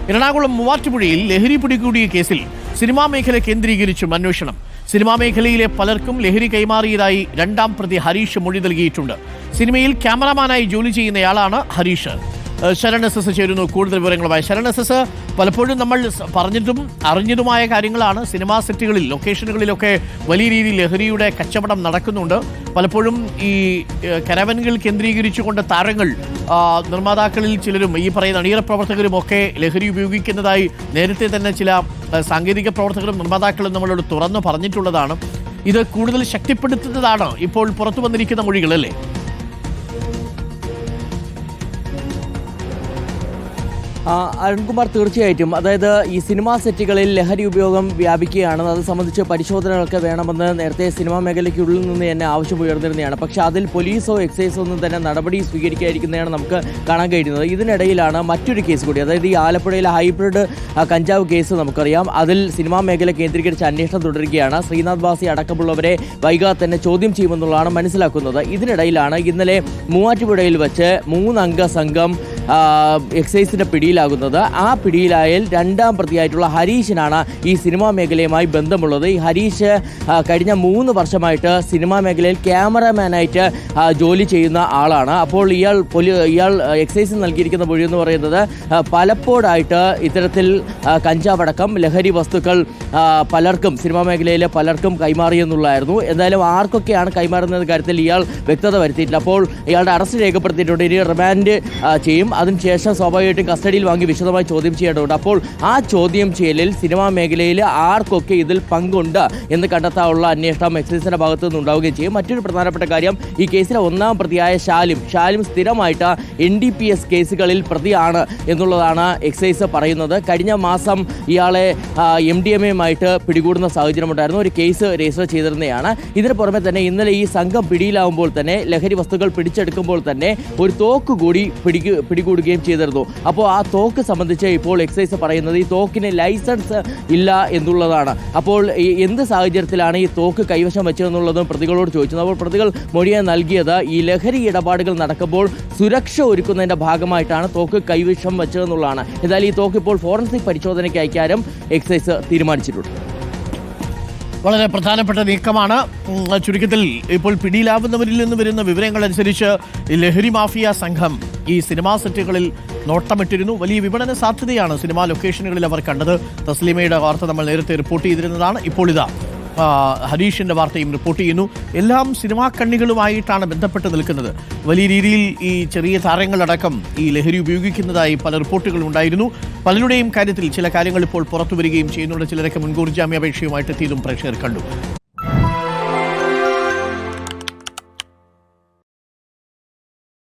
എറണാകുളം മൂവാറ്റുപുഴയിൽ ലഹരി പിടികൂടിയ കേസിൽ സിനിമാ മേഖല കേന്ദ്രീകരിച്ചും അന്വേഷണം. സിനിമാ മേഖലയിലെ പലർക്കും ലഹരി കൈമാറിയതായി രണ്ടാം പ്രതി ഹരീഷ് മൊഴി നൽകിയിട്ടുണ്ട്. സിനിമയിൽ ക്യാമറമാനായി ജോലി ചെയ്യുന്നയാളാണ് ഹരീഷ്. ശരൺ എസ് എസ് ചേരുന്നു കൂടുതൽ വിവരങ്ങളുമായി. ശരൺ എസ് എസ്, പലപ്പോഴും നമ്മൾ പറഞ്ഞിട്ടും അറിഞ്ഞതുമായ കാര്യങ്ങളാണ്. സിനിമാ സെറ്റുകളിൽ, ലൊക്കേഷനുകളിലൊക്കെ വലിയ രീതിയിൽ ലഹരിയുടെ കച്ചവടം നടക്കുന്നുണ്ട്. പലപ്പോഴും ഈ കരവനുകൾ കേന്ദ്രീകരിച്ചുകൊണ്ട് താരങ്ങൾ, നിർമ്മാതാക്കളിൽ ചിലരും, ഈ പറയുന്ന അണിയറ പ്രവർത്തകരുമൊക്കെ ലഹരി ഉപയോഗിക്കുന്നതായി നേരത്തെ തന്നെ ചില സാങ്കേതിക പ്രവർത്തകരും നിർമ്മാതാക്കളും നമ്മളോട് തുറന്നു പറഞ്ഞിട്ടുള്ളതാണ്. ഇത് കൂടുതൽ ശക്തിപ്പെടുത്തുന്നതാണ് ഇപ്പോൾ പുറത്തു വന്നിരിക്കുന്ന മൊഴികൾ, അല്ലേ? അരുൺകുമാർ, തീർച്ചയായിട്ടും. അതായത് ഈ സിനിമാ സെറ്റുകളിൽ ലഹരി ഉപയോഗം വ്യാപിക്കുകയാണ്. അത് സംബന്ധിച്ച് പരിശോധനകളൊക്കെ വേണമെന്ന് നേരത്തെ സിനിമാ മേഖലയ്ക്കുള്ളിൽ നിന്ന് തന്നെ ആവശ്യം ഉയർന്നിരുന്നതാണ്. പക്ഷേ അതിൽ പോലീസോ എക്സൈസോ ഒന്നും തന്നെ നടപടി സ്വീകരിക്കാതിരിക്കുന്നതാണ് നമുക്ക് കാണാൻ കഴിയുന്നത്. ഇതിനിടയിലാണ് മറ്റൊരു കേസ് കൂടി, അതായത് ഈ ആലപ്പുഴയിലെ ഹൈബ്രിഡ് കഞ്ചാവ് കേസ് നമുക്കറിയാം. അതിൽ സിനിമാ മേഖല കേന്ദ്രീകരിച്ച് അന്വേഷണം തുടരുകയാണ്. ശ്രീനാഥ് ബാസി അടക്കമുള്ളവരെ വൈകാതെ തന്നെ ചോദ്യം ചെയ്യുമെന്നുള്ളതാണ് മനസ്സിലാക്കുന്നത്. ഇതിനിടയിലാണ് ഇന്നലെ മൂവാറ്റുപുഴയിൽ വെച്ച് 3 അംഗ സംഘം എക്സൈസിന്റെ പിടിയിലാകുന്നത്. ആ പിടിയിലായാൽ രണ്ടാം പ്രതിയായിട്ടുള്ള ഹരീഷിനാണ് ഈ സിനിമാ മേഖലയുമായി ബന്ധമുള്ളത്. ഈ ഹരീഷ് കഴിഞ്ഞ 3 വർഷമായിട്ട് സിനിമാ മേഖലയിൽ ക്യാമറമാനായിട്ട് ജോലി ചെയ്യുന്ന ആളാണ്. അപ്പോൾ ഇയാൾ എക്സൈസിന് നൽകിയിരിക്കുന്ന മൊഴി എന്ന് പറയുന്നത് പലപ്പോഴായിട്ട് ഇത്തരത്തിൽ കഞ്ചാവടക്കം ലഹരി വസ്തുക്കൾ പലർക്കും, സിനിമാ മേഖലയിലെ പലർക്കും കൈമാറിയെന്നുള്ളതായിരുന്നു. എന്തായാലും ആർക്കൊക്കെയാണ് കൈമാറുന്ന കാര്യത്തിൽ ഇയാൾ വ്യക്തത വരുത്തിയിട്ടില്ല. അപ്പോൾ ഇയാളുടെ അറസ്റ്റ് രേഖപ്പെടുത്തിയിട്ടുണ്ട്. ഇനി റിമാൻഡ് ചെയ്യും. അതിനുശേഷം സ്വാഭാവികമായിട്ടും കസ്റ്റഡിയിൽ വാങ്ങി വിശദമായി ചോദ്യം ചെയ്യേണ്ടതുണ്ട്. അപ്പോൾ ആ ചോദ്യം ചെയ്യലിൽ സിനിമാ മേഖലയിൽ ആർക്കൊക്കെ ഇതിൽ പങ്കുണ്ട് എന്ന് കണ്ടെത്താനുള്ള അന്വേഷണം എക്സൈസിന്റെ ഭാഗത്തു നിന്ന് ഉണ്ടാവുകയും ചെയ്യും. മറ്റൊരു പ്രധാനപ്പെട്ട കാര്യം, ഈ കേസിലെ 1-ാം പ്രതിയായ ശാലിം സ്ഥിരമായിട്ട് NDPS കേസുകളിൽ പ്രതിയാണ് എന്നുള്ളതാണ് എക്സൈസ് പറയുന്നത്. കഴിഞ്ഞ മാസം ഇയാളെ MDMA-യുമായിട്ട് പിടികൂടുന്ന സാഹചര്യമുണ്ടായിരുന്നു. ഒരു കേസ് രജിസ്റ്റർ ചെയ്തിരുന്നതാണ്. ഇതിന് പുറമെ തന്നെ ഇന്നലെ ഈ സംഘം പിടിയിലാവുമ്പോൾ തന്നെ, ലഹരി വസ്തുക്കൾ പിടിച്ചെടുക്കുമ്പോൾ തന്നെ ഒരു തോക്ക് കൂടി പിടികൂടുകയും ചെയ്തിരുന്നു. അപ്പോൾ ആ തോക്ക് സംബന്ധിച്ച് ഇപ്പോൾ എക്സൈസ് പറയുന്നത് ഈ തോക്കിന് ലൈസൻസ് ഇല്ല എന്നുള്ളതാണ്. അപ്പോൾ എന്ത് സാഹചര്യത്തിലാണ് ഈ തോക്ക് കൈവശം വെച്ചതെന്നുള്ളതും പ്രതികളോട് ചോദിച്ചത്. അപ്പോൾ പ്രതികൾ മൊഴിയായി നൽകിയത് ഈ ലഹരി ഇടപാടുകൾ നടക്കുമ്പോൾ സുരക്ഷ ഒരുക്കുന്നതിൻ്റെ ഭാഗമായിട്ടാണ് തോക്ക് കൈവശം വെച്ചതെന്നുള്ളതാണ്. എന്തായാലും ഈ തോക്ക് ഇപ്പോൾ ഫോറൻസിക് പരിശോധനയ്ക്ക് അയക്കാനും എക്സൈസ് തീരുമാനിച്ചിട്ടുണ്ട്. വളരെ പ്രധാനപ്പെട്ട നീക്കമാണ്. ചുരുക്കത്തിൽ ഇപ്പോൾ പിടിയിലാവുന്നവരിൽ നിന്ന് വരുന്ന വിവരങ്ങൾ അനുസരിച്ച് ലഹരി മാഫിയ സംഘം ഈ സിനിമാ സെറ്റുകളിൽ നോട്ടമിട്ടിരുന്നു. വലിയ വിപണന സാധ്യതയാണ് സിനിമാ ലൊക്കേഷനുകളിൽ അവർ കണ്ടത്. തസ്ലീമയുടെ വാർത്ത നമ്മൾ നേരത്തെ റിപ്പോർട്ട് ചെയ്തിരുന്നതാണ്. ഇപ്പോൾ ഇതാ ഹരീഷിന്റെ വാർത്തയും റിപ്പോർട്ട് ചെയ്യുന്നു. എല്ലാം സിനിമാ കണ്ണികളുമായിട്ടാണ് ബന്ധപ്പെട്ട് നിൽക്കുന്നത്. വലിയ രീതിയിൽ ഈ ചെറിയ താരങ്ങളടക്കം ഈ ലഹരി ഉപയോഗിക്കുന്നതായി പല റിപ്പോർട്ടുകളും ഉണ്ടായിരുന്നു. പലരുടെയും കാര്യത്തിൽ ചില കാര്യങ്ങൾ ഇപ്പോൾ പുറത്തു വരികയും ചെയ്യുന്നുണ്ട്. ചിലരൊക്കെ മുൻകൂർ ജാമ്യാപേക്ഷയുമായിട്ട് എത്തിയതും പ്രേക്ഷകർ കണ്ടു.